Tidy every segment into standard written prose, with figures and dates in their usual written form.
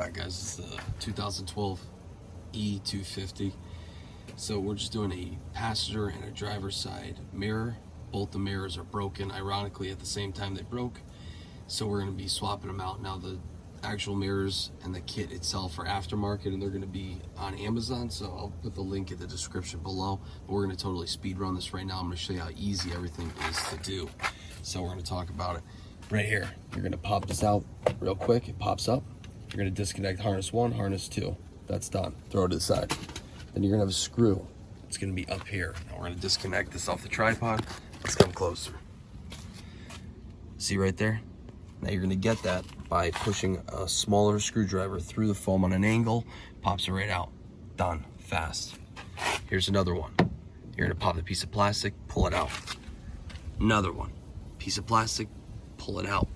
Alright guys, this is the 2012 E-250. So we're just doing a passenger and a driver's side mirror. Both the mirrors are broken, ironically at the same time they broke. So we're going to be swapping them out. Now the actual mirrors and the kit itself are aftermarket and they're going to be on Amazon. So I'll put the link in the description below. But we're going to totally speed run this right now. I'm going to show you how easy everything is to do. So we're going to talk about it right here. You're going to pop this out real quick. It pops up. You're going to disconnect harness 1, harness 2. That's done. Throw it to the side. Then you're going to have a screw. It's going to be up here. Now we're going to disconnect this off the tripod. Let's come closer. See right there? Now you're going to get that by pushing a smaller screwdriver through the foam on an angle. Pops it right out. Done. Fast. Here's another one. You're going to pop the piece of plastic, pull it out. Another one. Piece of plastic, pull it out.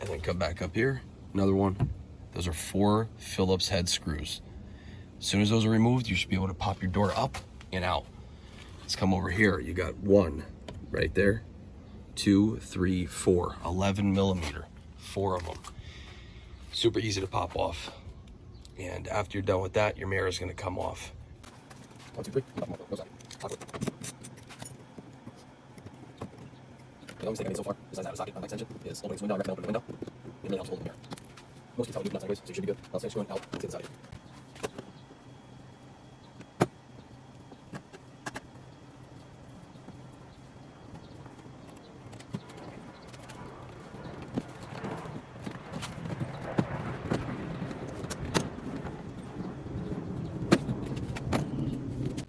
And then come back up here. Another one. Those are 4 Phillips head screws. As soon as those are removed, you should be able to pop your door up and out. Let's come over here. You got 1 right there, 2, 3, 4, 11 millimeter, 4 of them. Super easy to pop off. And after you're done with that, your mirror is going to come off. 1, 2, 3, pop them off. Go side. Pop it. The only mistake I made so far, besides that socket on my extension, is opening this window. I recommend opening the window. It really helps hold the mirror. Most people tell you not sideways, so you should be good. I'll say screwing out to the side.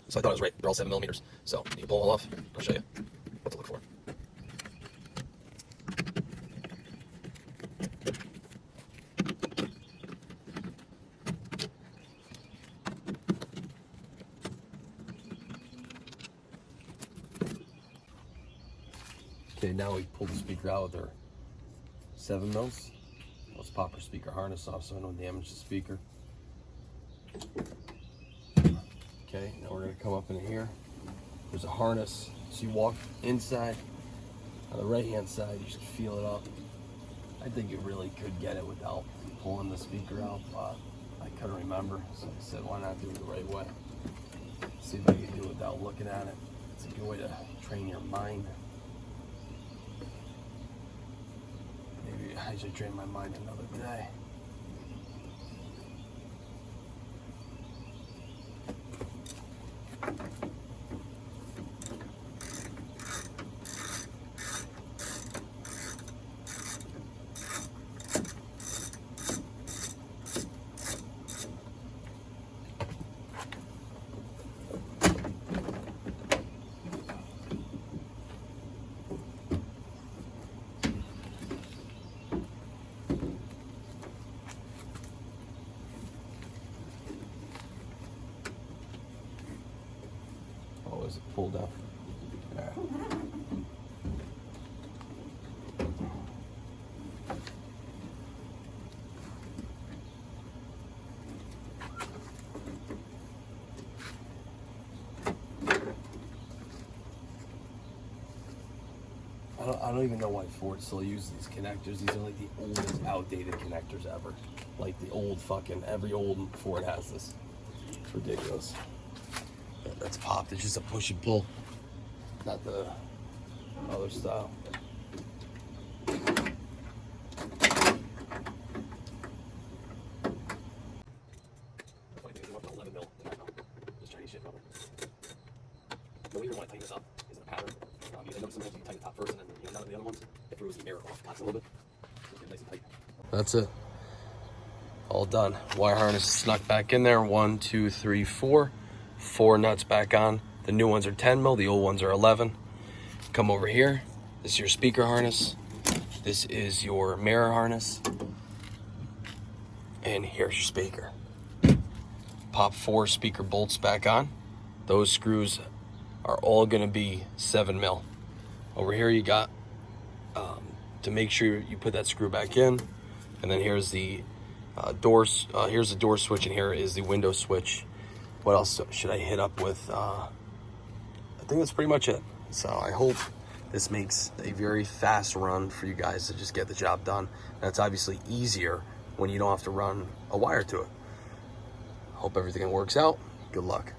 So I thought I was right. They're all 7 millimeters. So you can pull them all off. I'll show you what to look for. Okay, now we pull the speaker out with our 7 mils. Let's pop our speaker harness off so I don't damage the speaker. Okay, now we're going to come up in here. There's a harness. So you walk inside. On the right hand side, you should feel it up. I think you really could get it without pulling the speaker out, but I couldn't remember. So I said, why not do it the right way? See if I can do it without looking at it. It's a good way to train your mind. Maybe I should train my mind another day. Oh, is it pulled up? Yeah. I don't even know why Ford still uses these connectors. These are like the oldest outdated connectors ever. Like the old fucking, every old Ford has this. It's ridiculous. That's popped. It's just a push and pull, not the other style. The funny thing is, you want the 11 mil to 9 mil. Just Chinese shit, probably. The way you want to tighten this up is in a pattern. I know sometimes you tighten the top first, and then none of the other ones, it throws the mirror off a little bit. So get nice and tight. That's it. All done. Wire harness snuck back in there. 1, 2, 3, 4. 4 nuts back on. The new ones are 10 mil, the old ones are 11. Come over here. This is your speaker harness. This is your mirror harness. And here's your speaker. Pop 4 speaker bolts back on. Those screws are all gonna be 7 mil. Over here you got, to make sure you put that screw back in. And then here's the doors. Here's the door switch, and here is the window switch. What else should I hit up with? I think that's pretty much it. So I hope this makes a very fast run for you guys to just get the job done. That's obviously easier when you don't have to run a wire to it. Hope everything works out. Good luck.